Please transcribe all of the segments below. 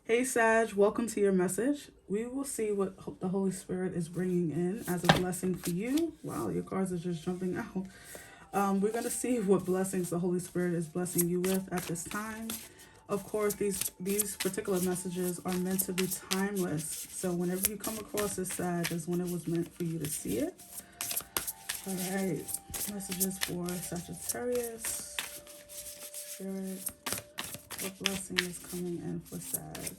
Hey Sag, welcome to your message. We will see what the Holy Spirit is bringing in as a blessing for you. Wow, your cards are just jumping out. We're going to see what blessings the Holy Spirit is blessing you with at this time. Of course, these particular messages are meant to be timeless. So whenever you come across this Sag is when it was meant for you to see it. All right, messages for Sagittarius. Spirit, what blessing is coming in for Sag?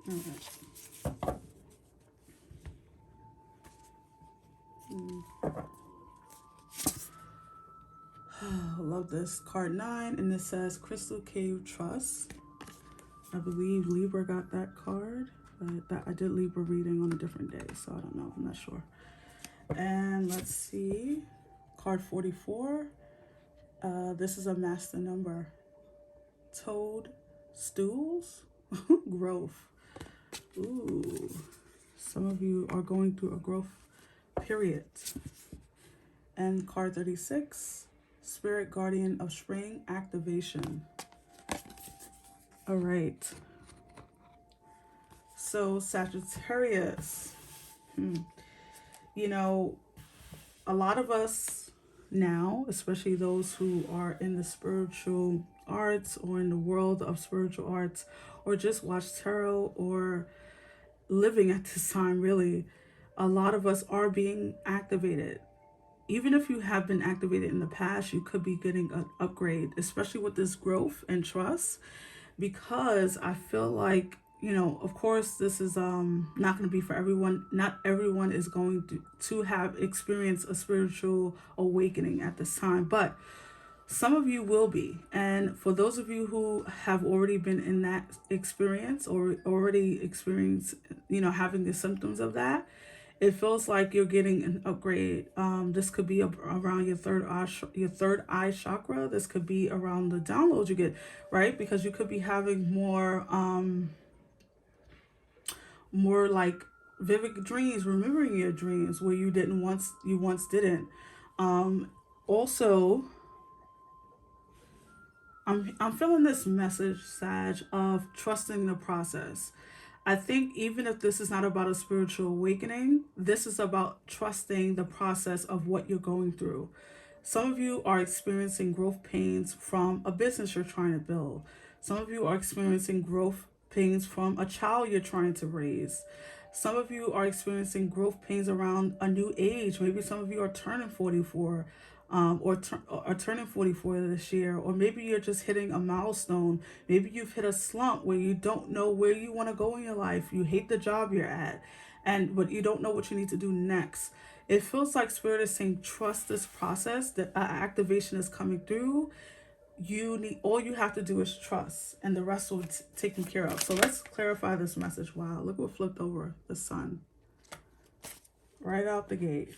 All right. Love this. Card 9, and it says Crystal Cave Trust. I believe Libra got that card, but I did Libra reading on a different day, so I don't know. I'm not sure. And let's see. Card 44. This is a master number. Toad Stools Growth. Ooh. Some of you are going through a growth period. And card 36. Spirit Guardian of Spring Activation. All right. So Sagittarius, you know, a lot of us now, especially those who are in the spiritual arts or in the world of spiritual arts, or just watch tarot or living at this time, really, a lot of us are being activated. Even if you have been activated in the past, you could be getting an upgrade, especially with this growth and trust, because I feel like, of course, this is not going to be for everyone. Not everyone is going to have experienced a spiritual awakening at this time, but some of you will be. And for those of you who have already been in that experience or already experienced, having the symptoms of that, it feels like you're getting an upgrade. This could be around your third eye chakra. This could be around the downloads you get, right? Because you could be having more like vivid dreams, remembering your dreams where you once didn't. Also, I'm feeling this message, Sag, of trusting the process. I think even if this is not about a spiritual awakening, this is about trusting the process of what you're going through. Some of you are experiencing growth pains from a business you're trying to build. Some of you are experiencing growth pains from a child you're trying to raise. Some of you are experiencing growth pains around a new age. Maybe some of you are turning 44, or turning 44 this year, or maybe you're just hitting a milestone. Maybe you've hit a slump where you don't know where you want to go in your life. You hate the job you're at, but you don't know what you need to do next. It feels like Spirit is saying trust this process. That activation is coming through. All you have to do is trust, and the rest will be taken care of. So let's clarify this message. Wow, look what flipped over. The sun right out the gate.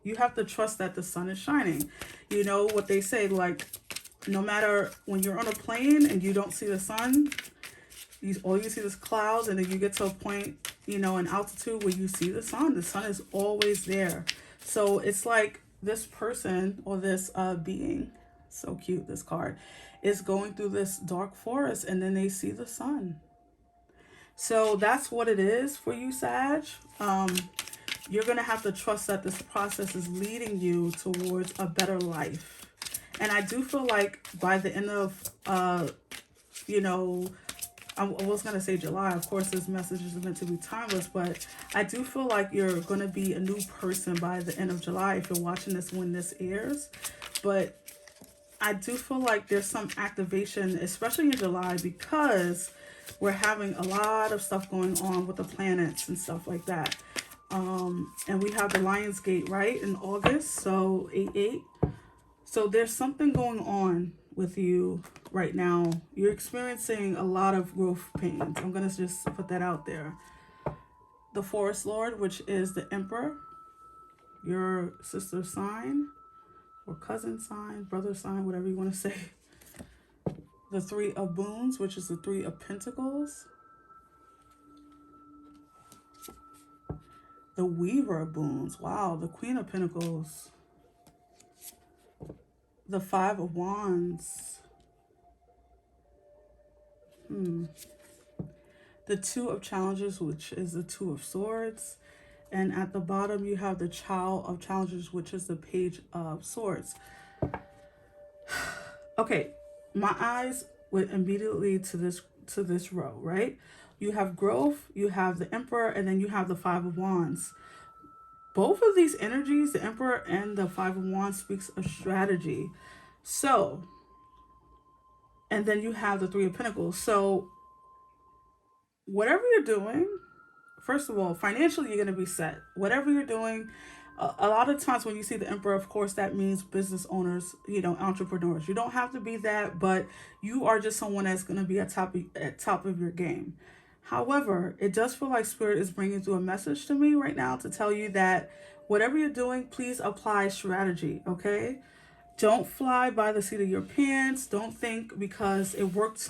You have to trust that the sun is shining. You know what they say, like, no matter when you're on a plane and you don't see the sun, all you see is clouds, and then you get to a point, in altitude where you see the sun. The sun is always there. So it's like this person or this being, so cute, this card, is going through this dark forest, and then they see the sun. So that's what it is for you, Sag. You're going to have to trust that this process is leading you towards a better life. And I do feel like by the end of, I was going to say July. Of course, this message is meant to be timeless, but I do feel like you're going to be a new person by the end of July if you're watching this when this airs. But I do feel like there's some activation, especially in July, because we're having a lot of stuff going on with the planets and stuff like that. And we have the Lion's Gate, right, in August, so 8/8. So there's something going on with you right now. You're experiencing a lot of growth pains. I'm going to just put that out there. The Forest Lord, which is the Emperor, your sister sign, or cousin sign, brother sign, whatever you want to say. The Three of Boons, which is the Three of Pentacles. The Weaver of Boons. Wow, the Queen of Pentacles. the Five of Wands. The Two of Challenges, which is the Two of Swords. And at the bottom, you have the Child of Challenges, which is the Page of Swords. Okay, my eyes went immediately to this row, right? You have growth, you have the Emperor, and then you have the Five of Wands. Both of these energies, the Emperor and the Five of Wands, speaks of strategy. So, and then you have the Three of Pentacles. So, whatever you're doing, first of all, financially, you're going to be set. Whatever you're doing, a lot of times when you see the Emperor, of course, that means business owners, entrepreneurs. You don't have to be that, but you are just someone that's going to be at top of your game. However, it does feel like Spirit is bringing through a message to me right now to tell you that whatever you're doing, please apply strategy, okay? Don't fly by the seat of your pants. Don't think because it worked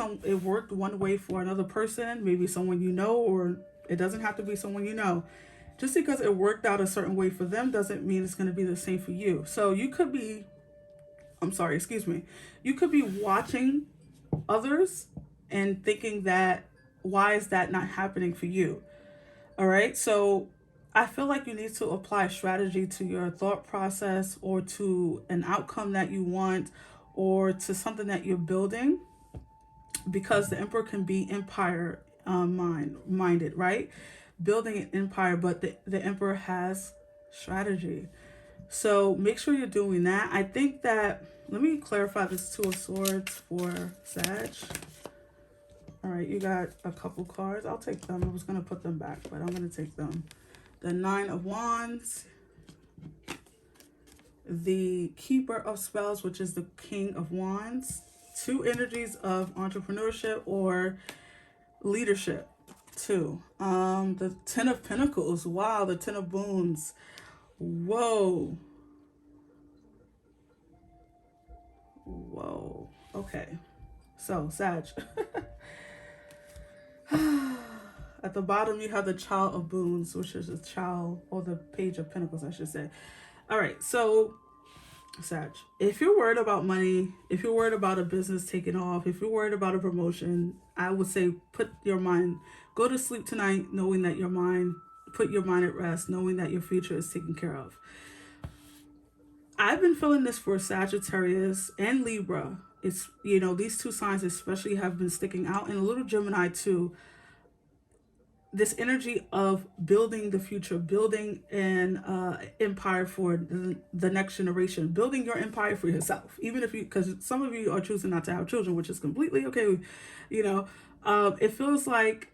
one way for another person, maybe someone you know, or it doesn't have to be someone you know. Just because it worked out a certain way for them doesn't mean it's going to be the same for you. So you could be, you could be watching others and thinking that, why is that not happening for you? All right. So I feel like you need to apply strategy to your thought process, or to an outcome that you want, or to something that you're building, because the Emperor can be empire minded, right? Building an empire, but the Emperor has strategy. So make sure you're doing that. I think that, let me clarify this Two of Swords for Sag. All right, you got a couple cards. I'll take them. I was going to put them back, but I'm going to take them. The Nine of Wands. The Keeper of Spells, which is the King of Wands. Two energies of entrepreneurship or leadership, too. The Ten of Pentacles. Wow, the Ten of Boons. Whoa. Whoa. Okay. So, Sag. At the bottom, you have the Child of Boons, which is the Child, or the Page of Pentacles, I should say. All right, so, Sag, if you're worried about money, if you're worried about a business taking off, if you're worried about a promotion, I would say go to sleep tonight knowing that put your mind at rest, knowing that your future is taken care of. I've been feeling this for Sagittarius and Libra. It's, these two signs especially have been sticking out, and a little Gemini too. This energy of building the future, building an empire for the next generation, building your empire for yourself, even if because some of you are choosing not to have children, which is completely okay. It feels like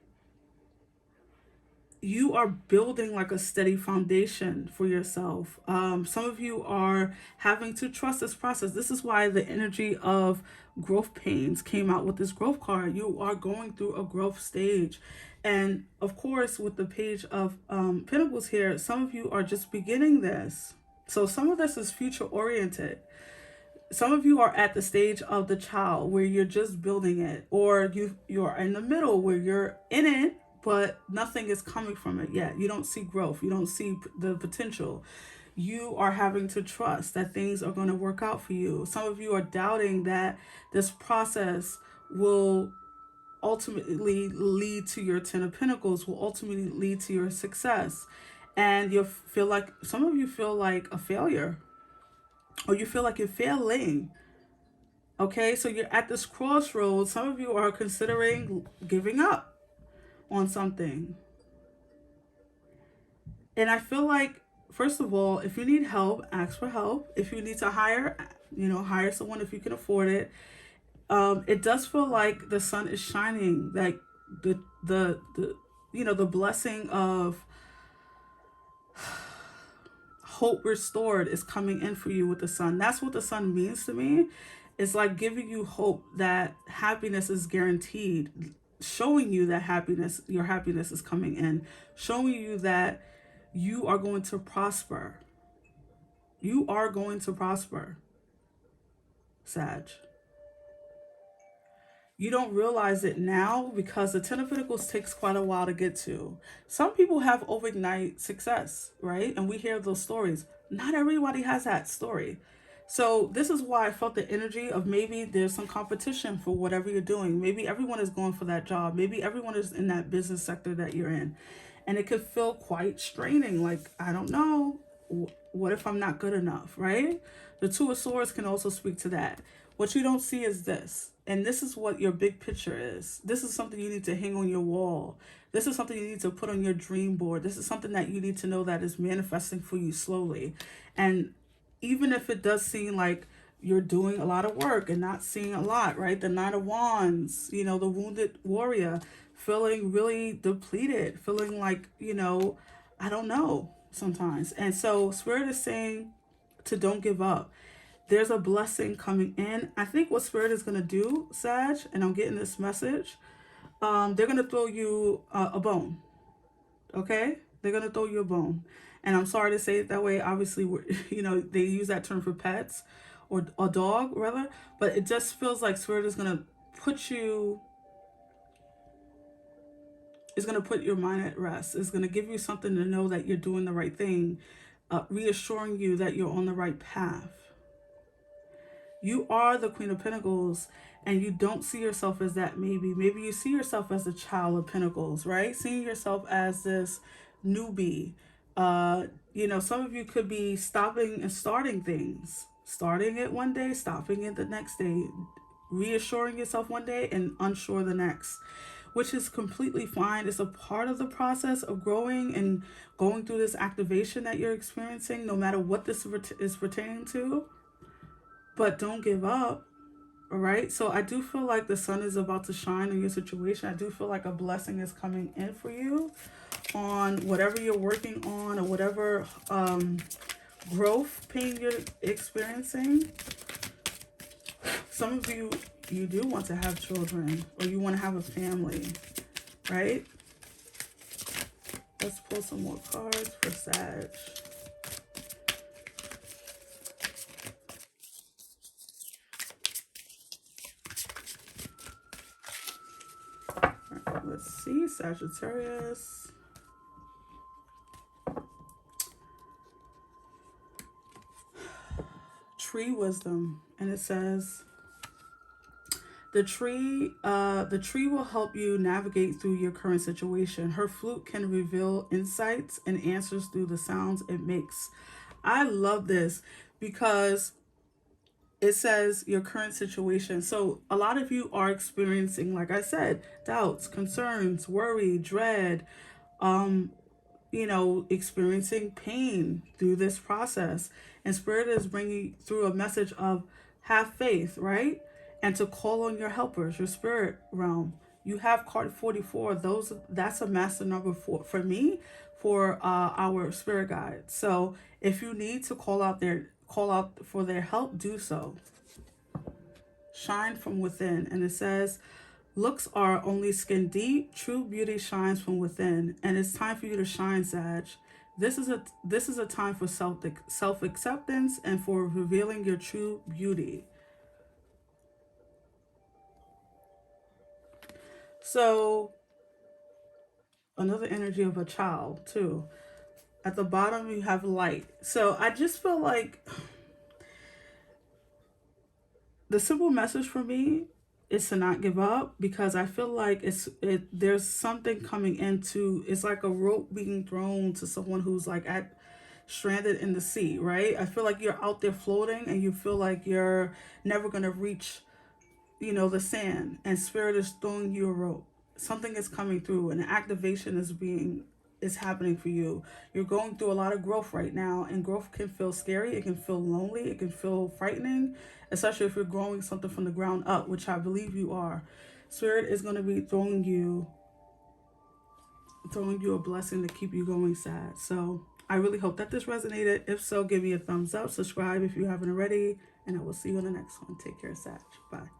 you are building like a steady foundation for yourself. Some of you are having to trust this process. This is why the energy of growth pains came out with this growth card. You are going through a growth stage. And of course, with the Page of Pentacles here, some of you are just beginning this. So some of this is future oriented. Some of you are at the stage of the child where you're just building it, or you're in the middle where you're in it, but nothing is coming from it yet. You don't see growth. You don't see the potential. You are having to trust that things are going to work out for you. Some of you are doubting that this process will ultimately lead to your Ten of Pentacles, will ultimately lead to your success. And some of you feel like a failure, or you feel like you're failing. Okay, so you're at this crossroads. Some of you are considering giving up on something. And I feel like, first of all, if you need help, ask for help. If you need to hire someone if you can afford it. It does feel like the sun is shining, like the blessing of hope restored is coming in for you with the sun. That's what the sun means to me. It's like giving you hope that happiness is guaranteed, showing you that your happiness is coming in, showing you that you are going to prosper. You are going to prosper, Sag. You don't realize it now because the Ten of Pentacles takes quite a while to get to. Some people have overnight success, right? And we hear those stories. Not everybody has that story. So this is why I felt the energy of maybe there's some competition for whatever you're doing. Maybe everyone is going for that job. Maybe everyone is in that business sector that you're in. And it could feel quite straining. Like, I don't know. What if I'm not good enough, right? The Two of Swords can also speak to that. What you don't see is this. And this is what your big picture is. This is something you need to hang on your wall. This is something you need to put on your dream board. This is something that you need to know that is manifesting for you slowly. And even if it does seem like you're doing a lot of work and not seeing a lot, right? The Knight of Wands, you know, the wounded warrior, feeling really depleted, feeling like, you know, I don't know sometimes. And so Spirit is saying to don't give up. There's a blessing coming in. I think what Spirit is going to do, Sag, and I'm getting this message, they're going to throw you a bone, okay? They're going to throw you a bone. And I'm sorry to say it that way. Obviously, you know, they use that term for pets or a dog, rather. But it just feels like Spirit is going to put you, is going to put your mind at rest. It's going to give you something to know that you're doing the right thing, reassuring you that you're on the right path. You are the Queen of Pentacles, and you don't see yourself as that maybe. Maybe you see yourself as the Child of Pentacles, right? Seeing yourself as this newbie. You know, some of you could be stopping and starting things. Starting it one day, stopping it the next day. Reassuring yourself one day and unsure the next. Which is completely fine. It's a part of the process of growing and going through this activation that you're experiencing, no matter what this is pertaining to. But don't give up, all right? So I do feel like the sun is about to shine in your situation. I do feel like a blessing is coming in for you on whatever you're working on or whatever growth pain you're experiencing. Some of you, you do want to have children or you want to have a family, right? Let's pull some more cards for Sag. Let's see, Sagittarius. Tree wisdom, and it says the tree will help you navigate through your current situation. Her flute can reveal insights and answers through the sounds it makes. I love this because it says your current situation. So a lot of you are experiencing, like I said, doubts, concerns, worry, dread, you know, experiencing pain through this process. And Spirit is bringing through a message of have faith, right? And to call on your helpers, your spirit realm. You have card 44. That's a master number for me, for our spirit guide. So if you need to call out for their help, do so. Shine from within. And it says, looks are only skin deep. True beauty shines from within. And it's time for you to shine, Sag. This is a time for self-acceptance and for revealing your true beauty. So another energy of a child too. At the bottom you have light. So I just feel like the simple message for me is to not give up, because I feel like there's something coming into, it's like a rope being thrown to someone who's like stranded in the sea, right? I feel like you're out there floating and you feel like you're never going to reach, you know, the sand, and Spirit is throwing you a rope. Something is coming through and activation is happening for you. You're going through a lot of growth right now, and growth can feel scary. It can feel lonely. It can feel frightening, especially if you're growing something from the ground up, which I believe you are. Spirit is going to be throwing you a blessing to keep you going, Sad. So I really hope that this resonated. If so, give me a thumbs up, subscribe if you haven't already, and I will see you on the next one. Take care, Sag. Bye.